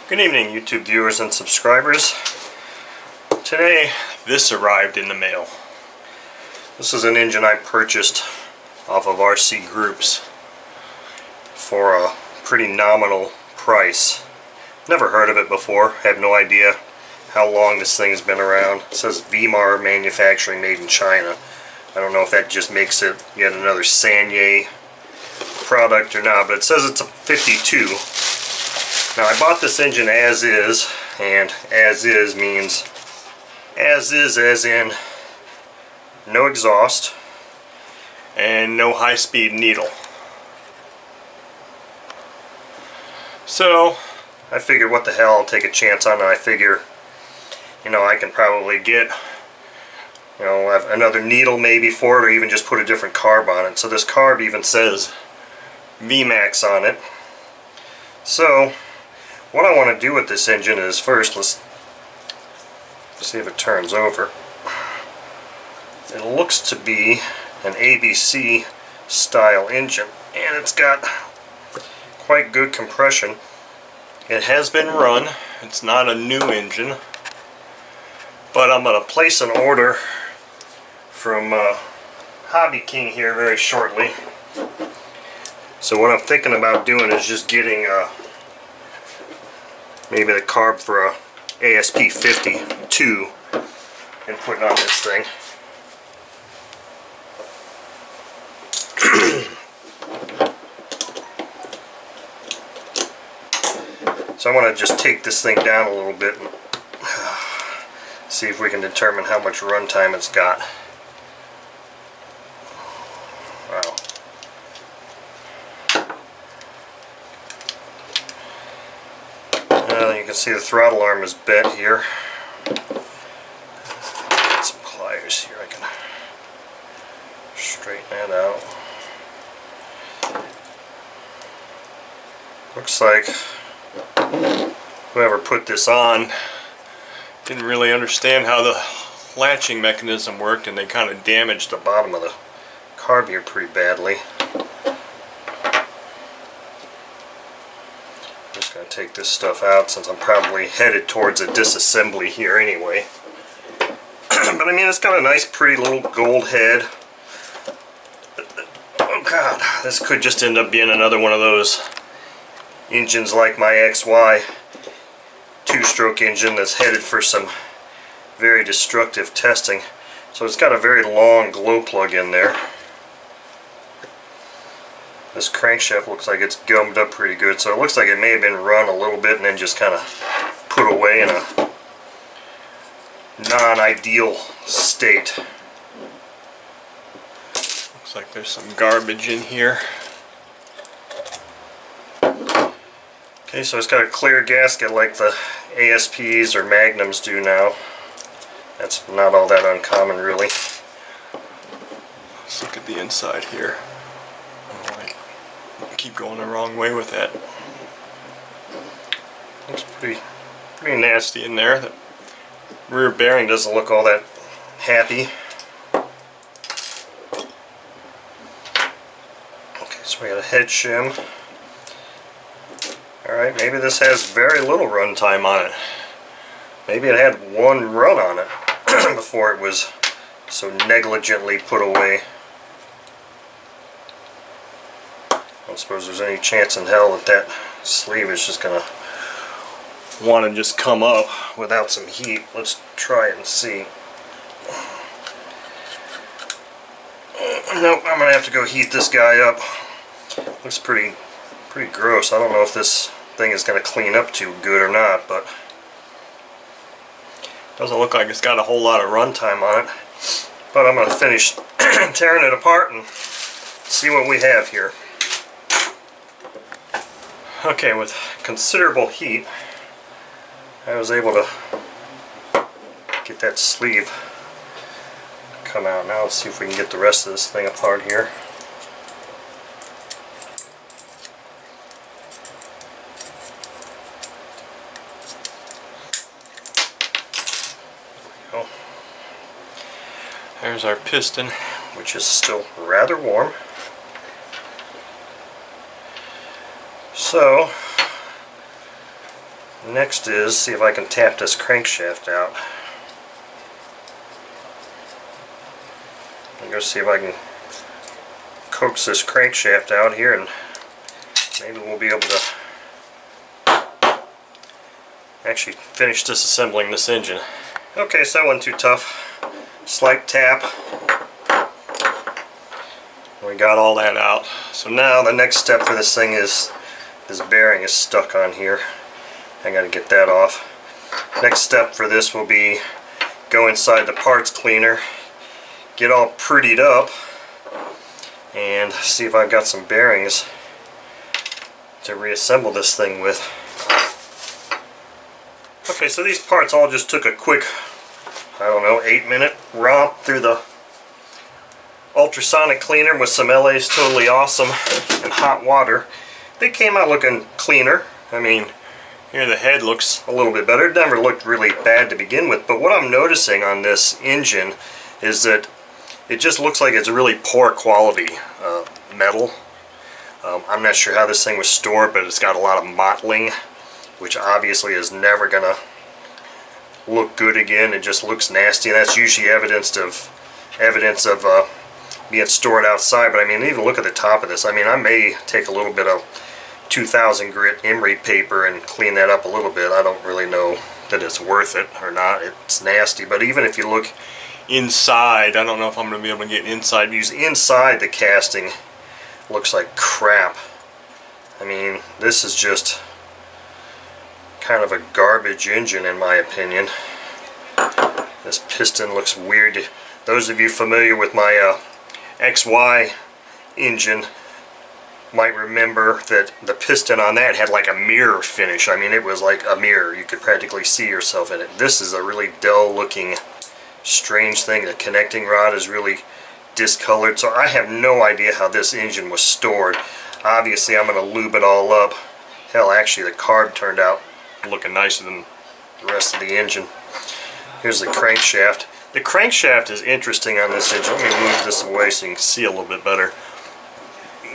Good evening, YouTube viewers and subscribers. Today, this arrived in the mail. This is an engine I purchased off of RC Groups for a pretty nominal price. Never heard of it before, have no idea how long this thing's been around. It says Vmax manufacturing, made in China. I don't know if that just makes it yet another Sanye product or not, but it says it's a 52. Now I bought this engine as is, and as is means as is as in no exhaust and no high-speed needle. So I figured, what the hell, I'll take a chance on it. I figure, I can probably get another needle maybe for it, or even just put a different carb on it. So this carb even says Vmax on it. So what I want to do with this engine is, first, let's see if it turns over. It looks to be an ABC style engine, and it's got quite good compression. It has been run. It's not a new engine, but I'm going to place an order from Hobby King here very shortly. So what I'm thinking about doing is just getting maybe the carb for a ASP 52 and putting on this thing. So I want to just take this thing down a little bit and see if we can determine how much runtime it's got. Wow. You can see the throttle arm is bent here. Got some pliers here, I can straighten that out. Looks like whoever put this on didn't really understand how the latching mechanism worked, and they kind of damaged the bottom of the carb here pretty badly. Going to take this stuff out since I'm probably headed towards a disassembly here anyway. But I mean, it's got a nice pretty little gold head. Oh god, this could just end up being another one of those engines like my XY two-stroke engine that's headed for some very destructive testing. So it's got a very long glow plug in there. This crankshaft looks like it's gummed up pretty good, so it looks like it may have been run a little bit and then just kind of put away in a non-ideal state. Looks like there's some garbage in here. Okay, so it's got a clear gasket like the ASPs or Magnums do now. That's not all that uncommon, really. Let's look at the inside here. Keep going the wrong way with that. Looks pretty nasty in there. The rear bearing doesn't look all that happy. Okay, so we got a head shim. Alright, maybe this has very little run time on it. Maybe it had one run on it before it was so negligently put away. I don't suppose there's any chance in hell that that sleeve is just going to want to just come up without some heat. Let's try it and see. Nope, I'm going to have to go heat this guy up. Looks pretty gross. I don't know if this thing is going to clean up too good or not, but doesn't look like it's got a whole lot of runtime on it. But I'm going to finish tearing it apart and see what we have here. Okay, with considerable heat, I was able to get that sleeve to come out. Now let's see if we can get the rest of this thing apart here. There we go. There's our piston, which is still rather warm. So Next is see if I can tap this crankshaft out. I'll go see if I can coax this crankshaft out here, and maybe we'll be able to actually finish disassembling this engine. Okay, so that wasn't too tough. Slight tap. We got all that out. So now the next step for this thing is this bearing is stuck on here. I gotta get that off. Next step for this will be go inside the parts cleaner, get all prettied up, and see if I've got some bearings to reassemble this thing with. Okay, so these parts all just took a quick, I don't know, 8-minute romp through the ultrasonic cleaner with some LA's Totally Awesome and hot water. They came out looking cleaner. I mean, here the head looks a little bit better. It never looked really bad to begin with, but what I'm noticing on this engine is that it just looks like it's really poor quality metal. I'm not sure how this thing was stored, but it's got a lot of mottling, which obviously is never gonna look good again. It just looks nasty, and that's usually evidence of being stored outside. But I mean, even look at the top of this. I mean, I may take a little bit of 2000 grit emery paper and clean that up a little bit. I don't really know that it's worth it or not. It's nasty. But even if you look inside, I don't know if I'm going to be able to get inside. Use inside the casting, looks like crap. I mean, this is just kind of a garbage engine in my opinion. This piston looks weird. Those of you familiar with my XY engine might remember that the piston on that had like a mirror finish. I mean, it was like a mirror. You could practically see yourself in it. This is a really dull looking, strange thing. The connecting rod is really discolored, so I have no idea how this engine was stored. Obviously I'm going to lube it all up. Hell, actually the carb turned out looking nicer than the rest of the engine. Here's the crankshaft. The crankshaft is interesting on this engine. Let me move this away so you can see a little bit better.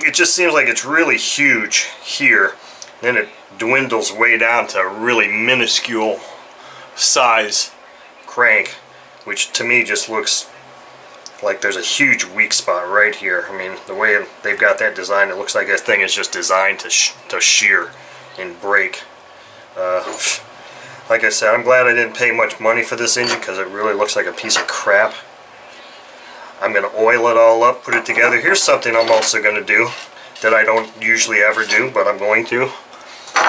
It just seems like it's really huge here, then it dwindles way down to a really minuscule size crank, which to me just looks like there's a huge weak spot right here. I mean, the way they've got that designed, it looks like that thing is just designed to shear and break. Like I said, I'm glad I didn't pay much money for this engine because it really looks like a piece of crap. I'm going to oil it all up, put it together. Here's something I'm also going to do that I don't usually ever do, but I'm going to,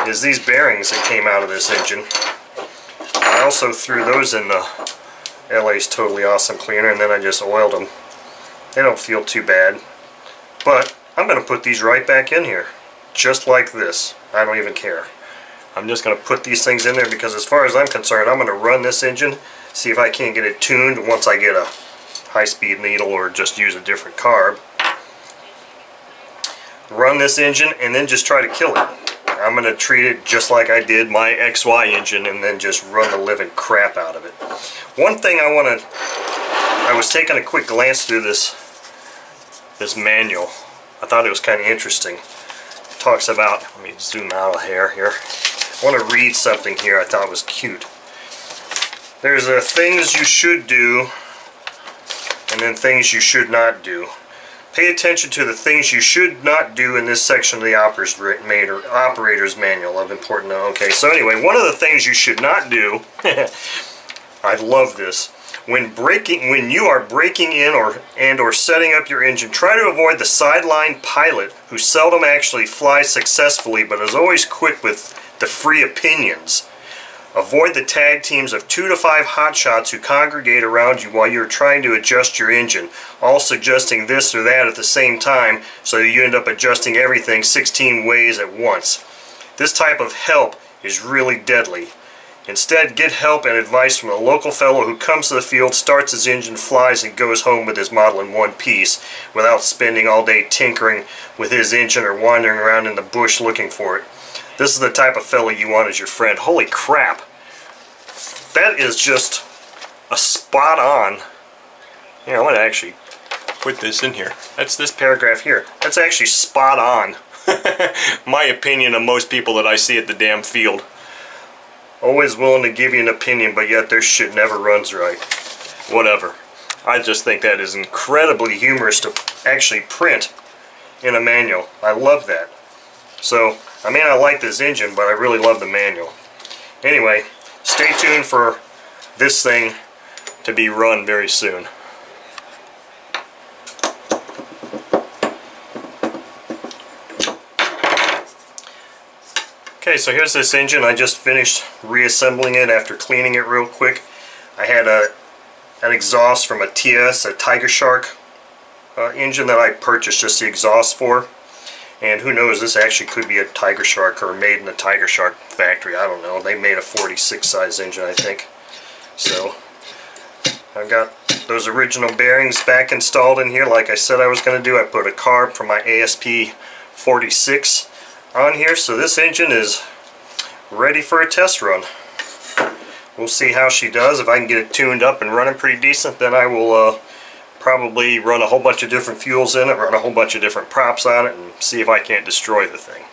is these bearings that came out of this engine. I also threw those in the LA's Totally Awesome cleaner, and then I just oiled them. They don't feel too bad, but I'm going to put these right back in here, just like this. I don't even care. I'm just going to put these things in there because as far as I'm concerned, I'm going to run this engine, see if I can't get it tuned once I get a high-speed needle or just use a different carb. Run this engine and then just try to kill it. I'm going to treat it just like I did my XY engine and then just run the living crap out of it. One thing I was taking a quick glance through this manual. I thought it was kind of interesting. It talks about, let me zoom out a hair here. I want to read something here I thought was cute. There's things you should do and then things you should not do. Pay attention to the things you should not do in this section of the operator's manual of important. Okay, so anyway, one of the things you should not do, I love this, when you are breaking in or setting up your engine, try to avoid the sideline pilot who seldom actually flies successfully but is always quick with the free opinions. Avoid the tag teams of 2 to 5 hotshots who congregate around you while you're trying to adjust your engine, all suggesting this or that at the same time, so that you end up adjusting everything 16 ways at once. This type of help is really deadly. Instead, get help and advice from a local fellow who comes to the field, starts his engine, flies, and goes home with his model in one piece, without spending all day tinkering with his engine or wandering around in the bush looking for it. This is the type of fellow you want as your friend. Holy crap! That is just a spot on. Yeah, I'm going to actually put this in here. That's this paragraph here. That's actually spot on. My opinion of most people that I see at the damn field. Always willing to give you an opinion, but yet their shit never runs right. Whatever. I just think that is incredibly humorous to actually print in a manual. I love that. So, I mean, I like this engine, but I really love the manual. Anyway, stay tuned for this thing to be run very soon. Okay, so here's this engine. I just finished reassembling it after cleaning it real quick. I had an exhaust from a TS, a Tiger Shark engine that I purchased just the exhaust for. And who knows, this actually could be a Tiger Shark or made in the Tiger Shark factory. I don't know. They made a 46 size engine, I think. So I've got those original bearings back installed in here like I said I was going to do. I put a carb from my ASP 46 on here, so this engine is ready for a test run. We'll see how she does. If I can get it tuned up and running pretty decent, then I will probably run a whole bunch of different fuels in it, run a whole bunch of different props on it, and see if I can't destroy the thing.